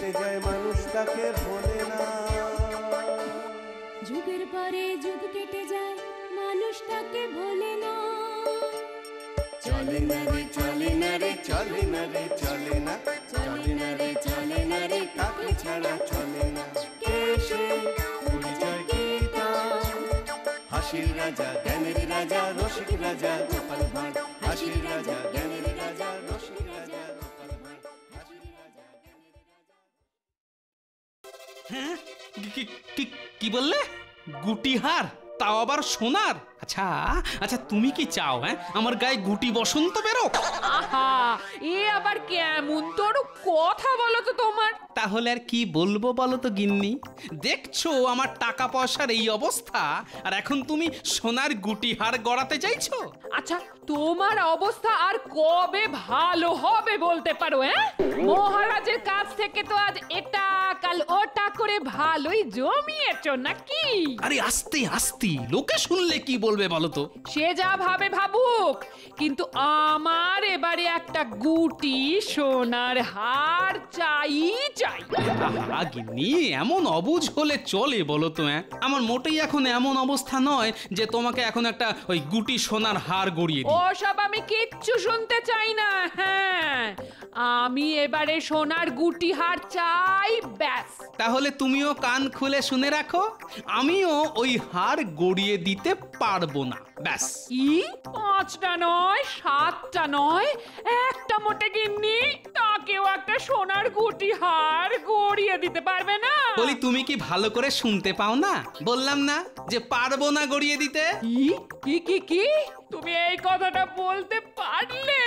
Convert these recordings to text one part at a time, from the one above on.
কেটে যায় মানুষ তাকে ভোলে না। যুগের পরে যুগ কেটে যায় মানুষ তাকে ভোলে না। চলে না রে চলে না রে চলে না রে চলে না, চলে না রে চলে না রে কাকে ছাড়া চলে না। কে সে পরিচয় কি তার? হাসির রাজা জ্ঞানের রাজা রসিক রাজা গোপাল ভাঁড়। হাসির রাজা জ্ঞানের রাজা রসিক রাজা গোপাল ভাঁড়। হাসির রাজা জ্ঞানের রাজা। হ্যাঁ, কি বললে? গুটিহার, তাও আবার সোনার? আচ্ছা আচ্ছা, তুমি কি চাও হ্যাঁ আমার গায়ে গুটি বসন্ত বেরো? আহা, এ আবার কেমন তোর কথা বলো তো তোমার? তাহলে আর কি বলবো বলো তো গিন্নি? দেখছো আমার টাকা পয়সার এই অবস্থা, আর এখন তুমি সোনার গুটিহার গড়াতে চাইছো? আচ্ছা, তোমার অবস্থা আর কবে ভালো হবে বলতে পারো? মহারাজের কাছ থেকে তো আজ এটা কাল ওটা করে ভালোই জমিয়েছো নাকি? আরে আস্তে আস্তে, লোকে শুনলে কি বলবে বলো তো? সে যা ভাবে ভাবুক, কিন্তু আমার এবারে একটা গুটি সোনার হার চাই চাই। আহা গিন্নি, এমন অবুঝ হলে চলে বলো তো? আমার মোটেই এখন এমন অবস্থা নয় যে তোমাকে এখন একটা ওই গুটি সোনার হার গড়িয়ে দিই। ওসব আমি কিচ্ছু শুনতে চাই না। হ্যাঁ, আমি এবারে সোনার গুটি হার চাই, ব্যাস। তাহলে তুমিও কান খুলে শুনে রাখো, আমিও ওই হার গড়িয়ে দিতে পারবো না, ব্যাস। কি? 5টা নয়, 7টা নয়, একটা মোটে গিন্নি তাকেও একটা সোনার গুটি হার গড়িয়ে দিতে পারবে না? বলি, তুমি কি ভালো করে শুনতে পাও না? বললাম না যে পারবো না গড়িয়ে দিতে। কি কি কি? তুমি এই কথাটা বলতে পারলে?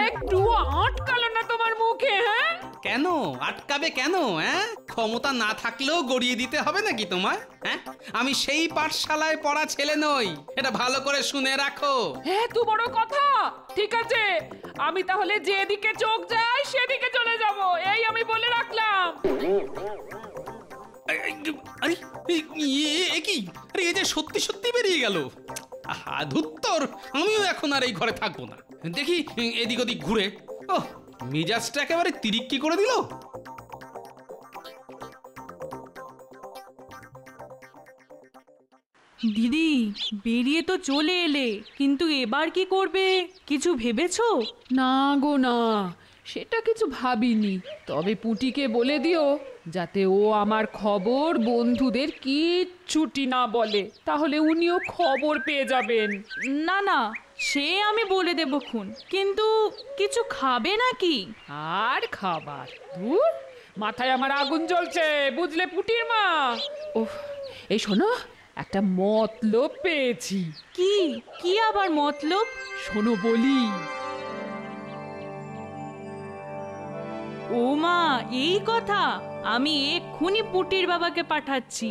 একটু আটকালো না তোমার মুখে? হ্যাঁ, কেন আটকাবে কেন? ক্ষমতা না থাকলেও গড়িয়ে দিতে হবে নাকি তোমার? আমি সেই পাঠশালায় পড়া ছেলে নই, এটা ভালো করে শুনে রাখো। এত বড় কথা? ঠিক আছে, আমি তাহলে যেদিকে চোখ যায় সেদিকে চলে যাব, এই আমি বলে রাখলাম। আরে কি? আরে এই যে সত্যি সত্যি বেরিয়ে গেল। আহা ধুত্তর, আমিও এখন আর এই ঘরে থাকবো না। দেখি এদিক ওদিক ঘুরে। ওহ, মেজাজটা একেবারে তিরিক্কি করে দিল। দিদি, বেরিয়ে তো চলে এলে, কিন্তু এবার কি করবে কিছু ভেবেছো? না গো না, সেটা কিছু ভাবিনি। তবে পুটিকে বলে দিও যাতে ও আমার খবর বন্ধুদের কিচ্ছুটি না বলে, তাহলে উনিও খবর পেয়ে যাবেন। না না, সে আমি বলে দেব খুন, কিন্তু কিছু খাবে নাকি? আর খাবার? ধুর, মাথায় আমার আগুন জ্বলছে, বুঝলে পুটির মা? ওহ, এই শোনো, একটা মতলব পেয়েছি। কি? কি আবার মতলব? শোনো বলি। ও মা, এই কথা? আমি এক্ষুনি পুটির বাবাকে পাঠাচ্ছি।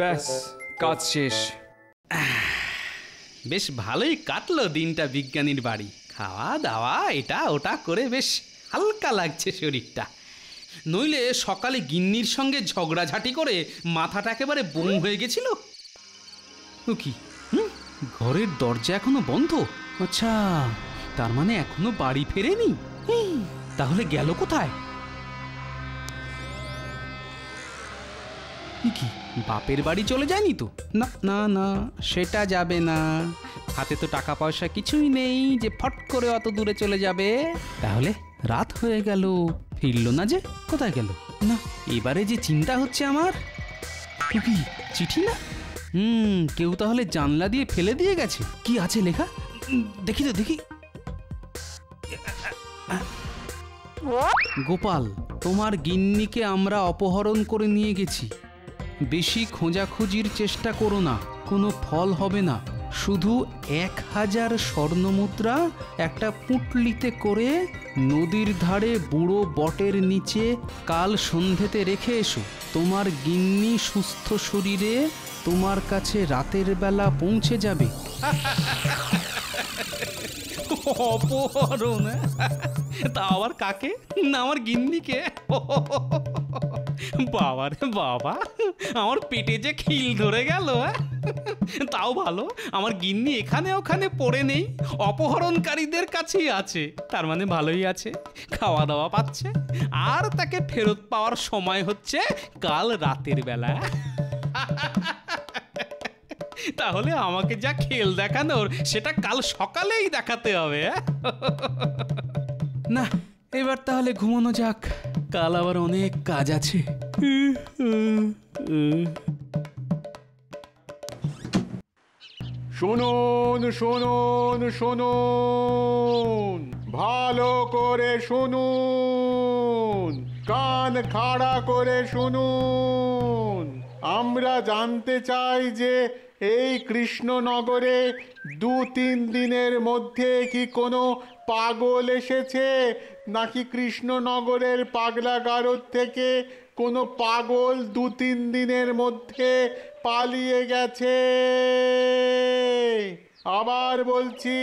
ব্যাস, কাজ শেষ। বেশ ভালোই কাটলো দিনটা বিজ্ঞানীর বাড়ি। খাওয়া দাওয়া এটা ওটা করে বেশ হালকা লাগছে শরীরটা। নইলে সকালে গিন্নির সঙ্গে ঝগড়াঝাটি করে মাথাটা একেবারে বম হয়ে গেছিল। ও কি, ঘরের দরজা এখনো বন্ধ? আচ্ছা, তার মানে এখনো বাড়ি ফেরেনি। তাহলে গেল কোথায়? কি বাপের বাড়ি চলে যায়নি তো? না না না, সেটা যাবে না। হাতে তো টাকা পয়সা কিছুই নেই যে ফট করে অত দূরে চলে যাবে। তাহলে রাত হয়ে গেল, ফিরলো না যে, কোথায় গেল? না, এবারে যে চিন্তা হচ্ছে আমার, কি চিঠি না? কেউ তাহলে জানলা দিয়ে ফেলে দিয়ে গেছে। কি আছে লেখা? দেখি তো দেখি। গোপাল, তোমার গিন্নিকে আমরা অপহরণ করে নিয়ে গেছি। বেশি খোঁজাখুঁজির চেষ্টা করো না, কোনো ফল হবে না। শুধু 1000 স্বর্ণমুদ্রা একটা পুঁটলিতে করে নদীর ধারে বুড়ো বটের নিচে কাল সন্ধেতে রেখে এসো। তোমার গিন্নি সুস্থ শরীরে তোমার কাছে রাতের বেলা পৌঁছে যাবে। অপহরণ? তা আবার কাকে? না আমার গিন্নিকে। বাবা রে বাবা, আমার পেটে যে খিল ধরে গেল। তাও ভালো আমার গিন্নি এখানে ওখানে পড়ে নেই, অপহরণকারীদের কাছেই আছে। তার মানে ভালোই আছে, খাওয়া দাওয়া পাচ্ছে, আর তাকে ফেরত পাওয়ার সময় হচ্ছে কাল রাতের বেলা। তাহলে আমাকে যা খেল দেখানোর সেটা কাল সকালেই দেখাতে হবে। না, এবার তাহলে ঘুমানো যাক, কাল আবার অনেক কাজ আছে। শুনুন শুনুন শুনুন, ভালো করে শুনুন, কান খাড়া করে শুনুন। আমরা জানতে চাই যে এই কৃষ্ণনগরে 2-3 দিনের মধ্যে কি কোনো পাগল এসেছে, নাকি কৃষ্ণনগরের পাগলাগারদ থেকে কোনো পাগল 2-3 দিনের মধ্যে পালিয়ে গেছে। আবার বলছি,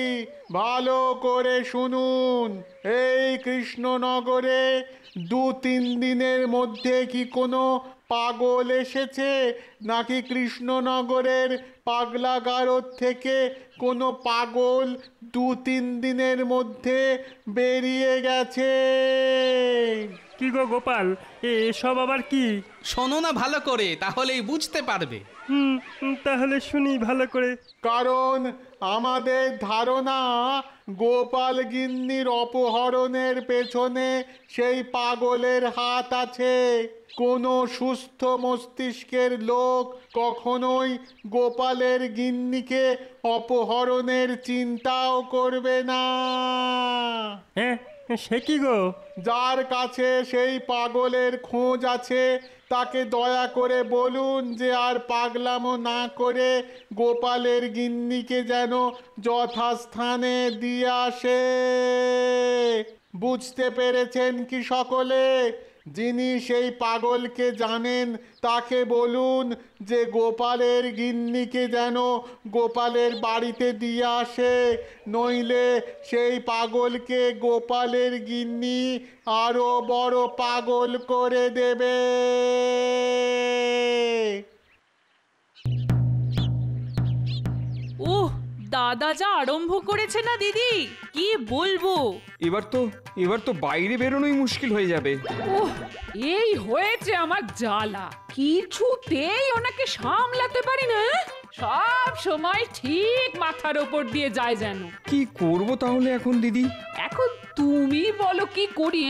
ভালো করে শুনুন, এই কৃষ্ণনগরে 2-3 দিনের মধ্যে কি কোনো পাগল এসেছে, নাকি কৃষ্ণনগরের পাগলাগারদ থেকে কোনো পাগল 2-3 দিনের মধ্যে বেরিয়ে গেছে। কি গো গোপাল, এসব আবার কি? শোনো না ভালো করে, তাহলেই বুঝতে পারবে। তাহলে শুনি ভালো করে। কারণ আমাদের ধারণা গোপাল গিন্নির অপহরণের পেছনে সেই পাগলের হাত আছে। কোনো সুস্থ মস্তিষ্কের লোক কখনোই গোপালের গিন্নিকে অপহরণের চিন্তাও করবে না। হ্যাঁ, সে কি গো? যার কাছে সেই পাগলের খোঁজ আছে তাকে দয়া করে বলুন যে আর পাগলামো না করে গোপালের গিন্নিকে যেন যথাস্থানে দিয়ে আসে। বুঝতে পেরেছেন কি সকলে? যিনি সেই পাগলকে জানেন তাকে বলুন যে গোপালের গিন্নিকে যেন গোপালের বাড়িতে দিয়ে আসে, নইলে সেই পাগলকে গোপালের গিন্নি আরো বড় পাগল করে দেবে। ওহ, দাদা যা আরম্ভ করেছে না দিদি, কি বলবো। এবার তো বাইরে বেরোনোই মুশকিল হয়ে যাবে। ওহ, এই হয়েছে আমার জ্বালা, কিছুতেই ওনাকে সামলাতে পারি না। সব সময় ঠিক মাথার ওপর দিয়ে যায় যেন। কি করব তাহলে এখন দিদি? এখন তুমি বলো কি করি?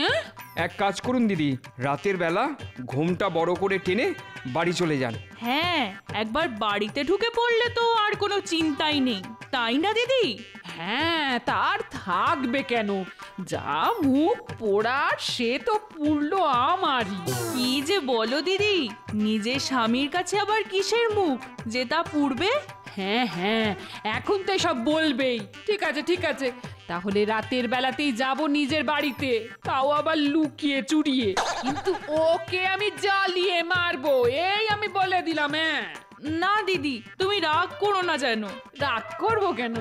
এক কাজ করুন দিদি, রাতের বেলা ঘুমটা বড় করে টেনে বাড়ি চলে যান। হ্যাঁ, একবার বাড়িতে ঢুকে পড়লে তো আর কোনো চিন্তাই নেই, তাই না দিদি? হ্যাঁ, তার থাকবে কেন? যা মুখ পোড়ার সে তো পুরলো আমারই। কি যে বলো দিদি, নিজের স্বামীর কাছে আবার কিসের মুখ যে তা পুড়বে? হ্যাঁ হ্যাঁ, এখন তো সব বলবেই। ঠিক আছে ঠিক আছে, তাহলে রাতের বেলাতেই যাব নিজের বাড়িতে, তাও আবার লুকিয়ে চুরিয়ে। কিন্তু ওকে আমি জ্বালিয়ে মারবো, এই আমি বলে দিলাম। না দিদি, তুমি রাগ করো না যেন। রাগ করবো কেন?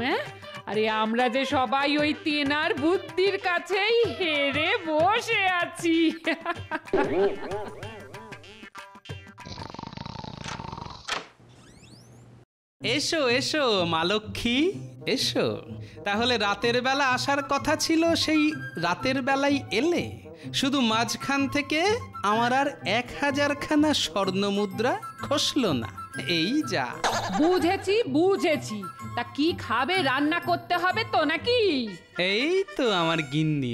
আরে আমরা যে সবাই ওই তেনার বুদ্ধির কাছেই হেরে বসে আছি। এসো এসো মা লক্ষ্মী, এসো। তাহলে রাতের বেলা আসার কথা ছিল, সেই রাতের বেলায় এলে। শুধু মাঝখান থেকে আমার আর 1000খানা স্বর্ণ মুদ্রা খসলো না, এই যা। বুঝেছি বুঝেছি, তা কি খাবে? রান্না করতে হবে তো নাকি? এই তো আমার গিন্নি।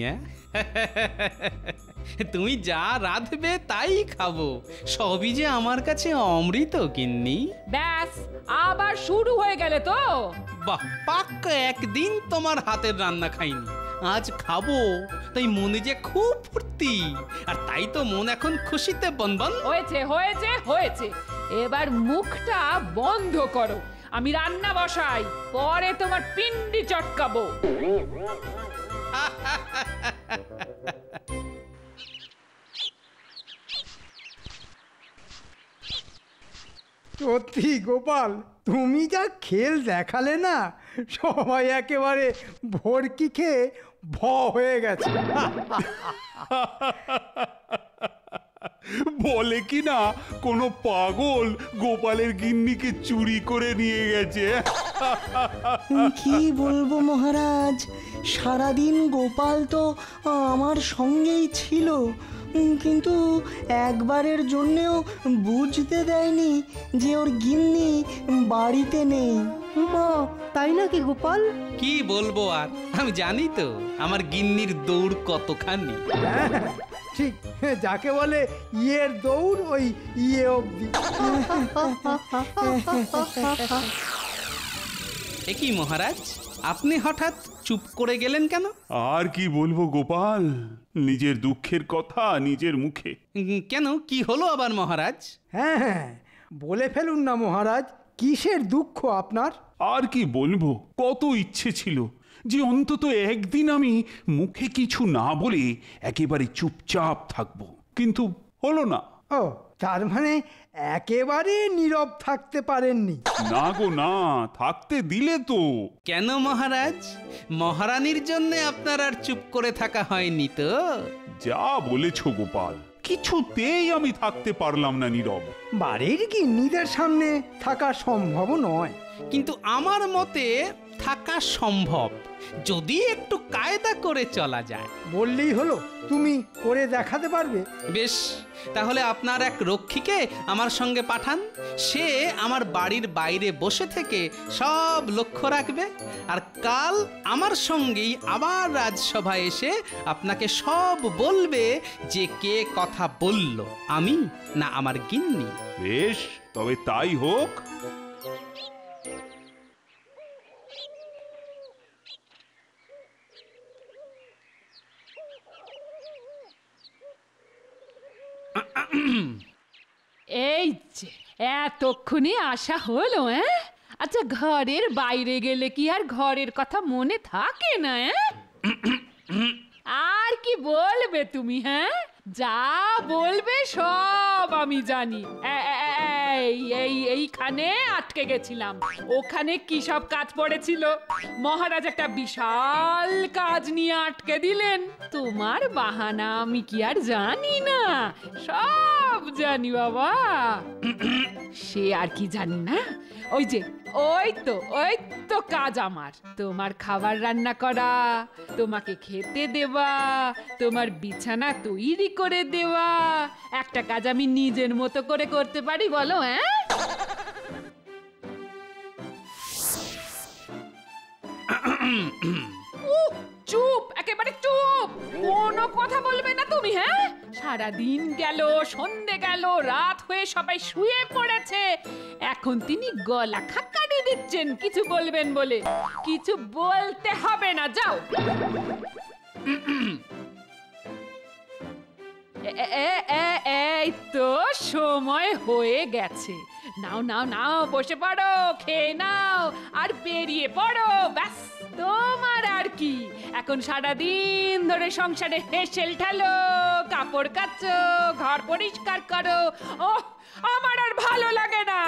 তুমি যা রাঁধবে তাই খাবো, সবই যে আমার কাছে অমৃত গিন্নি। ব্যাস, আবার শুরু হয়ে গেলে তো। বাহ, পাক্কা একদিন তোমার হাতের রান্না খাইনি, আজ খাবো, তাই মনে যে খুব ফুর্তি। আর তাই তো মন এখন খুশিতে বনবন। হয়েছে হয়েছে হয়েছে, এবার মুখটা বন্ধ করো, আমি রান্না বসাই, পরে তোমার পিন্ডি চটকাবো। সত্যি গোপাল, তুমি যা খেল দেখালে না, সবাই একেবারে ভরকি খেয়ে ভ হয়ে গেছে। বলে কি না কোনো পাগল গোপালের গিন্নিকে চুরি করে নিয়ে গেছে। কি বলবো মহারাজ, সারাদিন গোপাল তো আমার সঙ্গেই ছিল, কিন্তু একবারের জন্যেও বুঝতে দেয়নি যে ওর গিন্নি বাড়িতে নেই। মা, তাই নাকি গোপাল? কি বলবো আর, আমি জানি তো আমার গিন্নির দৌড় কতখানি। ঠিক, যাকে বলে ইয়ের দৌড় ওই ইয়ে অবধি। এ কি মহারাজ, আপনি হঠাৎ চুপ করে গেলেন কেন? আর কি বলবো গোপাল, নিজের দুঃখের কথা নিজের মুখে। কেন, কি হলো আবার মহারাজ? হ্যাঁ, বলে ফেলুন না মহারাজ, কিসের দুঃখ আপনার? আর কি বলবো, কত ইচ্ছে ছিল যে অন্তত একদিন আমি মুখে কিছু না বলে একেবারে চুপচাপ থাকবো, কিন্তু হলো না। ও, তার মানে একেবারে নীরব থাকতে পারেননি? না গো না, থাকতে দিলে তো। কেন মহারাজ, মহারানীর জন্য আপনার আর চুপ করে থাকা হয়নি তো? যা বলেছ গোপাল, কিছুতেই আমি থাকতে পারলাম না নীরব। বাড়ির গিন্নিদের সামনে থাকা সম্ভব নয়, কিন্তু আমার মতে থাকা সম্ভব, যদি একটু কায়দা করে চলা যায়। বললেই হলো, তুমি করে দেখাতে পারবে? বেশ, তাহলে আপনার এক রক্ষীকে আমার সঙ্গে পাঠান। সে আমার বাড়ির বাইরে বসে থেকে সব লক্ষ্য রাখবে, আর কাল আমার সঙ্গেই আবার রাজসভায় এসে আপনাকে সব বলবে যে কে কথা বলল, আমি না আমার গিন্নি। বেশ, তবে তাই হোক। এই যে এতক্ষণে আসা হলো, আচ্ছা, ঘরের বাইরে গেলে কি আর ঘরের কথা মনে থাকে না? আর কি বলবে তুমি? যা বলবে সব আমি জানি। এইখানে আটকে গেছিলাম, ওখানে কি সব কাজ পড়েছিল? মহারাজ একটা বিশাল কাজ নিয়ে আটকে দিলেন। তোমার বাহানা আমি কি আর জানি না? সব জানি বাবা। সে আর কি জানি না, ওই তো কাজ আমার। তোমার খাবার রান্না করা, তোমাকে খেতে দেওয়া, তোমার বিছানা তৈরি করে দেওয়া। একটা কাজ আমি নিজের মতো করে করতে পারি বলো? চুপ, একেবারে চুপ, কোনো কথা বলবে না তুমি। সারাদিন গেল, সন্ধে গেল, রাত হয়ে সবাই শুয়ে পড়েছে, এখন তিনি গলা খাকারি দিচ্ছেন কিছু বলবেন বলে। কিছু বলতে হবে না, যাও। এই তো সময় হয়ে গেছে, নাও নাও নাও, বসে পড়ো, খেয়ে নাও আর বেরিয়ে পড়ো। ব্যাস, তোমার আর কি, এখন সারাদিন ধরে সংসারে হেসেল ঠেলো, কাপড় কাচো, ঘর পরিষ্কার করো। ওহ, আমার আর ভালো লাগে না।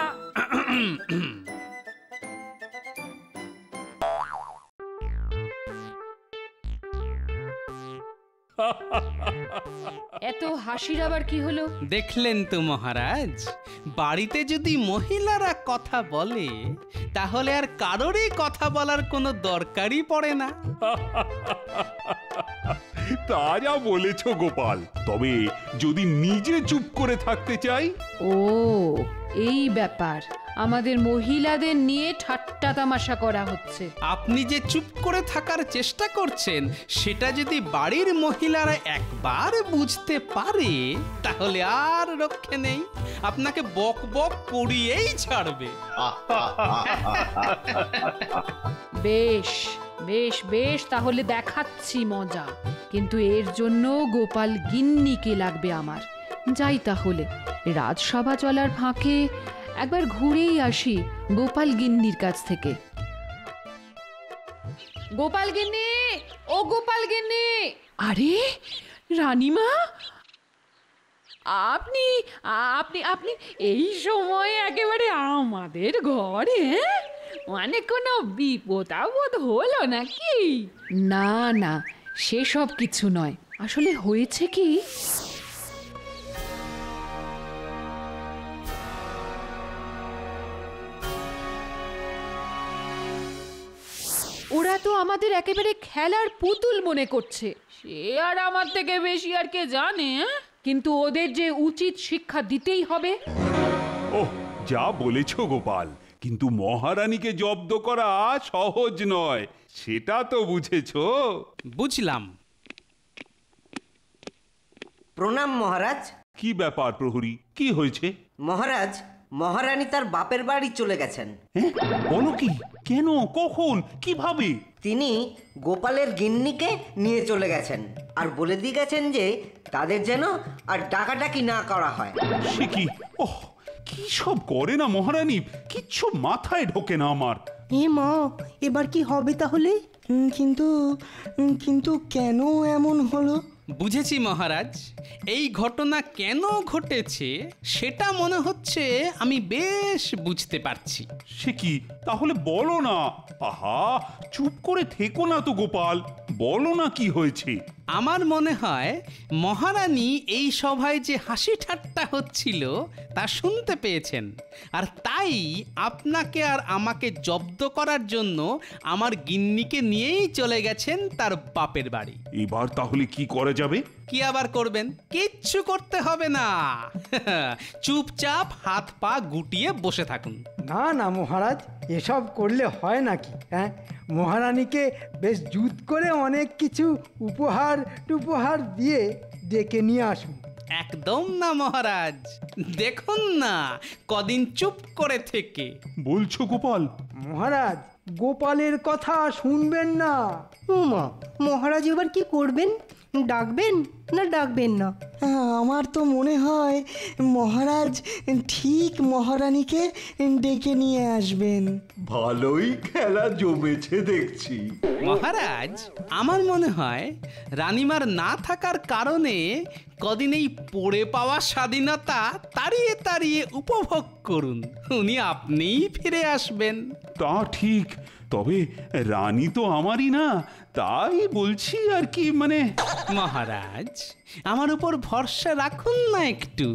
এত হাসির আবার কি হলো? দেখলেন তো মহারাজ, বাড়িতে যদি মহিলারা কথা বলে তাহলে আর কারোরই কথা বলার কোনো দরকারই পড়ে না। তা যা বলেছ গোপাল, তবে যদি নিজে চুপ করে থাকতে চাই? ও, এই ব্যাপার, আমাদের মহিলাদের নিয়ে ঠাট্টা তামাশা করা হচ্ছে। আপনি যে চুপ করে থাকার চেষ্টা করছেন সেটা যদি বাড়ির মহিলারা একবার বুঝতে পারে তাহলে আর রক্ষে নেই, আপনাকে বক বক করিয়েই ছাড়বে। বেশ বেশ বেশ, তাহলে দেখাচ্ছি মজা, কিন্তু এর জন্য গোপাল গিন্নিকে লাগবে আমার। যাই তাহলে, রাজসভা চলার ফাঁকে একবার ঘুরেই আসি গোপাল গিন্নির কাছ থেকে। গোপাল গিন্নি, ও গোপাল গিন্নি! আরে রানীমা, আপনি আপনি আপনি এই সময় একেবারে আমাদের ঘরে? মানে কোনো বিপদ আপদ হলো নাকি? না না, সেসব কিছু নয়, আসলে হয়েছে কি, আমাদের একেবারে খেলার পুতুল মনে করছে। সে আর আমার থেকে বেশি আর কে জানে, কিন্তু ওদের যে উচিত শিক্ষা দিতেই হবে। ওহ, যা বলেছ গোপাল, কিন্তু মহারানীকে জব্দ করা সহজ নয়, সেটা তো বুঝেছো? বুঝলাম। প্রণাম মহারাজ। কি ব্যাপার প্রহরী, কি হয়েছে? মহারাজ, মহারানী তার বাপের বাড়ি চলে গেছেন। বলো কি? কেন, কখন, কিভাবে? তিনি গোপালের গিন্নিকে নিয়ে চলে গেছেন আর বলে দিয়ে গেছেন যে তাদের যেন আর ডাকাডাকি না করা হয়। সে কি? ওহ, কি সব করে না মহারানী, কিচ্ছু মাথায় ঢোকে না আমার। এ মা, এবার কি হবে তাহলে? কিন্তু কিন্তু কেন এমন হলো? বুঝেছি মহারাজ, এই ঘটনা কেন ঘটেছে সেটা মনে হচ্ছে আমি বেশ বুঝতে পারছি। সে কি? তাহলে বলো না। আহা, চুপ করে থেকো না তো গোপাল, বলো না কি হয়েছে। আমার মনে হয় মহারানী এই সভায় যে হাসি ঠাট্টা হচ্ছিল তা শুনতে পেয়েছেন, আর তাই আপনাকে আর আমাকে জব্দ করার জন্য আমার গিন্নিকে নিয়েই চলে গেছেন তার বাপের বাড়ি। এবার তাহলে কি করা যাবে? কি আবার করবেন? কিচ্ছু করতে হবে না, চুপচাপ হাত পা গুটিয়ে বসে থাকুন। না না মহারাজ, এসব করলে হয় নাকি? হ্যাঁ, মহারানীকে বেশ জুত করে অনেক কিছু উপহার টুপহার দিয়ে ডেকে নিয়ে আসুন। একদম না মহারাজ, দেখুন না কদিন চুপ করে থেকে। বলছো গোপাল? মহারাজ, গোপালের কথা শুনবেন না। মা, মহারাজ এবার কি করবেন? ডাকবেন না ডাকবেন না? আমার তো মনে হয় মহারাজ ঠিক মহারানীকে ডেকে নিয়ে আসবেন। ভালোই খেলা জমেছে দেখছি। মহারাজ, আমার মনে হয় রানীমার না থাকার কারণে কদিন এই পড়ে পাওয়া স্বাধীনতা তাড়িয়ে তাড়িয়ে উপভোগ করুন, উনি আপনিই ফিরে আসবেন। তা ঠিক, তবে রানী তো আমারই না, তাই বলছি আর কি। মানে মহারাজ, আমার উপর ভরসা রাখুন না একটু।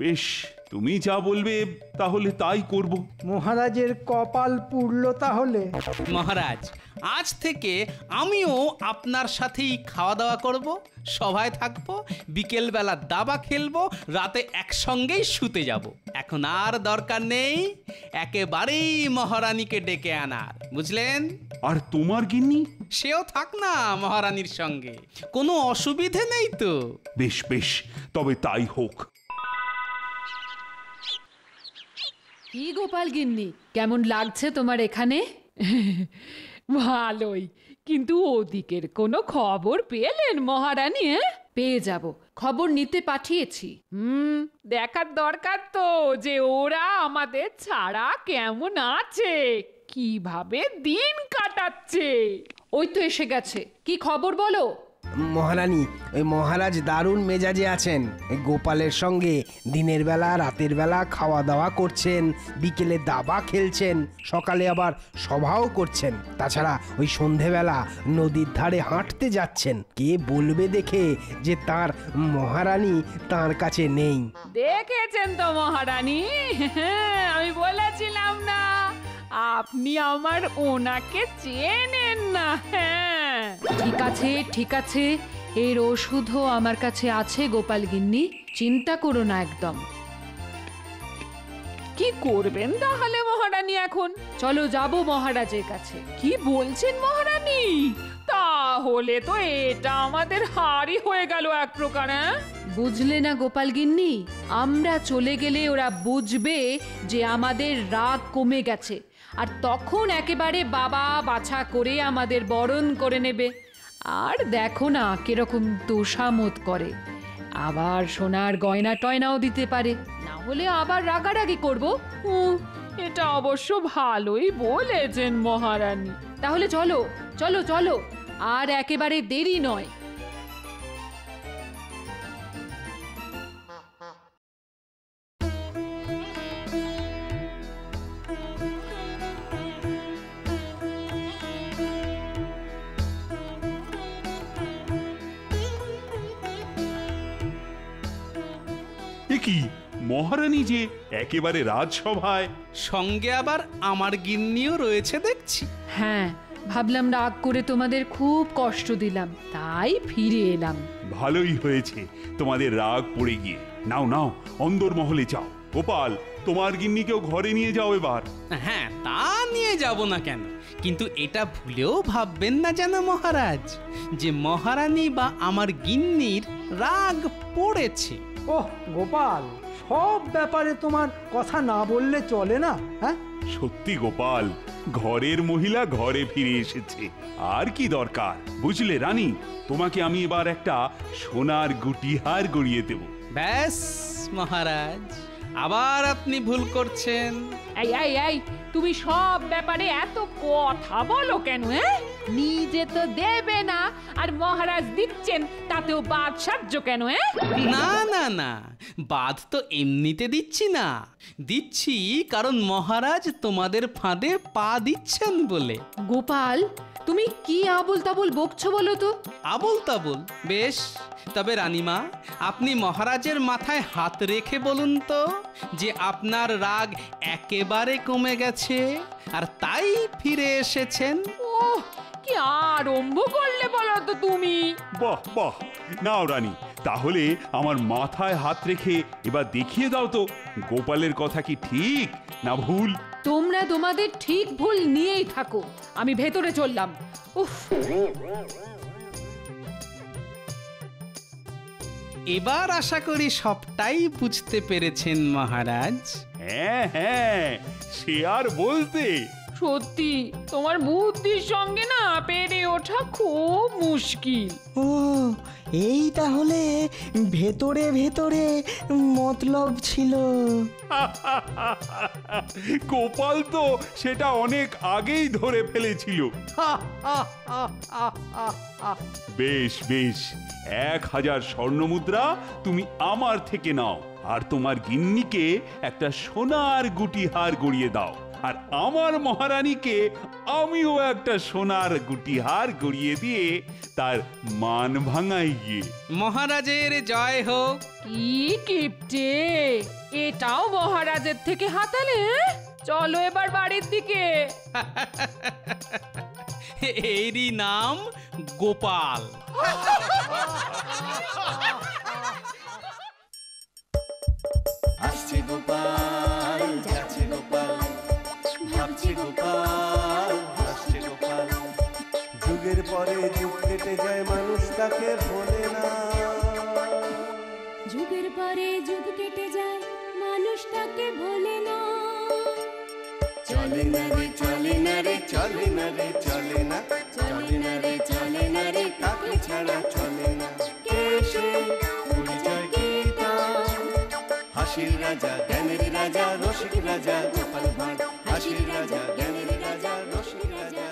বেশ, তুমি যা বলবে তাহলে তাই করব। মহারাজের কপাল পুড়ল তাহলে। মহারাজ, আজ থেকে আমিও আপনার সাথেই খাওয়া দাওয়া করব, সভায় থাকবো, বিকেলবেলা দাবা খেলবো, রাতে একসঙ্গেই শুতে যাব। এখন আর দরকার নেই একেবারেই মহারানীকে ডেকে আনার, বুঝলেন? আর তোমার গিন্নি? সেও থাক না মহারানীর সঙ্গে, কোনো অসুবিধে নেই তো। বেশ বেশ, তবে তাই হোক। কি গোপাল গিন্নি, কেমন লাগছে তোমার এখানে? ভালোই, কিন্তু ওদিকের কোনো খবর পেলেন মহারানী? পেয়ে যাব, খবর নিতে পাঠিয়েছি। দেখার দরকার তো যে ওরা আমাদের ছাড়া কেমন আছে, কিভাবে দিন কাটাচ্ছে। ওই তো এসে গেছে, কি খবর বলো? মহারানী, ওই মহারাজ দারুণ মেজাজে আছেন। গোপালের সঙ্গে দিনের বেলা রাতের বেলা খাওয়া দাওয়া করছেন, বিকেলে দাবা খেলছেন, সকালে আবার সভাও করছেন। তাছাড়া ওই সন্ধেবেলা নদীর ধারে হাঁটতে যাচ্ছেন। কে বলবে দেখে যে তার মহারানী তার কাছে নেই? দেখেছেন তো মহারানী, আমি বলেছিলাম না আপনি আমার ওনাকে চেনেন না। হ্যাঁ, ঠিক আছে ঠিক আছে, এর ওষুধও আমার কাছে আছে গোপাল গিন্নি, চিন্তা করো না একদম। কি করবেন তাহলে মহারানী এখন? চলো যাব মহারাজের কাছে। কি বলছেন মহারানী? তাহলে তো এটা আমাদের হারই হয়ে গেল এক প্রকার। বুঝলে না গোপাল গিন্নি, আমরা চলে গেলে ওরা বুঝবে যে আমাদের রাগ কমে গেছে, আর তখন একেবারে বাবা বাছা করে আমাদের বরণ করে নেবে। আর দেখো না কিরকম তোষামত করে, আবার সোনার গয়না টয়নাও দিতে পারে, না হলে আবার রাগারাগি করবো। এটা অবশ্য ভালোই বলেছেন মহারানী। তাহলে চলো চলো চলো, আর একেবারে দেরি নয়। কি মহারানী যে একেবারে রাজসভায়, সঙ্গে আবার আমার গিন্নিও রয়েছে দেখছি। হ্যাঁ, ভাবলাম রাগ করে তোমাদের খুব কষ্ট দিলাম, তাই ফিরে এলাম। ভালোই হয়েছে তোমাদের রাগ পড়ে গিয়ে। নাও নাও, অন্দরমহলে যাও। গোপাল, তোমার গিন্নিকেও ঘরে নিয়ে যাও এবার। হ্যাঁ, তা নিয়ে যাব না কেন, কিন্তু এটা ভুলেও ভাববেন না যেন মহারাজ যে মহারানী বা আমার গিন্নির রাগ পড়েছে। ওহ গোপাল, সব ব্যাপারে তোমার কথা না বললে চলে না। হ্যাঁ, সত্যি গোপাল, ঘরের মহিলা ঘরে ফিরে এসেছে, আর কি দরকার? বুঝলে রানী, তোমাকে আমি এবার একটা সোনার গুটিহার গড়িয়ে দেব। ব্যাস মহারাজ, আবার আপনি ভুল করছেন। এই এই এই, তুমি সব ব্যাপারে এত কথা বলো কেন? নিজে তো দেবে না, আর মহারাজ দিচ্ছেন, তাতেও বাদ সাহায্য কেন? না না না, বাদ তো এমনিতে দিচ্ছি না, দিচ্ছি কারণ মহারাজ তোমাদের ফাঁদে পা দিচ্ছেন বলে। গোপাল, তুমি কি আবল তাবল বকছো বলো তো? আবল তাবল? বেশ, তবে রানীমা, আপনি মহারাজের মাথায় হাত রেখে বলুন তো যে আপনার রাগ একেবারে কমে গেছে আর তাই ফিরে এসেছেন। ওহ, কি আরম্ভ করলে বলো তো তুমি! বাহ বাহ, নাও রানী, তাহলে আমার মাথায় হাত রেখে এবার দেখিয়ে দাও তো গোপালের কথা কি ঠিক না ভুল। তোমরা তোমাদের ঠিক ভুল নিয়েই থাকো, আমি ভেতরে চললাম। উফ, এবার আশা করি সবটাই বুঝতে পেরেছেন মহারাজ। হ্যাঁ হ্যাঁ, সে আর বলতে। সত্যি তোমার বুদ্ধির সঙ্গে না পেরে ওঠা খুব মুশকিল। ও, এই তাহলে ভেতরে ভেতরে মতলব ছিল। গোপাল তো সেটা অনেক আগেই ধরে ফেলেছিল। বেশ বেশ, 1000 স্বর্ণমুদ্রা তুমি আমার থেকে নাও, আর তোমার গিন্নিকে একটা সোনার গুটিহার গড়িয়ে দাও, আর আমার মহারানীকে আমিও একটা সোনার গুটিহার গড়িয়ে দিয়ে তার মান ভাঙাই গিয়ে। মহারাজের জয় হোক। কি কিপটে, এটাও মহারাজের থেকে হাতালে? চলো এবার বাড়ির দিকে। এরই নাম গোপাল। আসছে গোপাল, যাচ্ছে গোপাল, ভাবছে গোপাল, হাসছে গোপাল। যুগের পরে যুগ কেটে যায়, মানুষ তাকে ভোলে না। যুগের পরে যুগ কেটে যায়, মানুষ তাকে ভোলে না। চলে না রে, চলে না রে, চলে না রে, চলে না, চলে না রে, চলে না রে, তাকে ছাড়া চলে না। কে সে পরিচয় গীতা, হাসির রাজা, জ্ঞানের রাজা, রসিক রাজা গোপাল ভাঁড়। হাসির রাজা, জ্ঞানের রাজা, রসিক রাজা।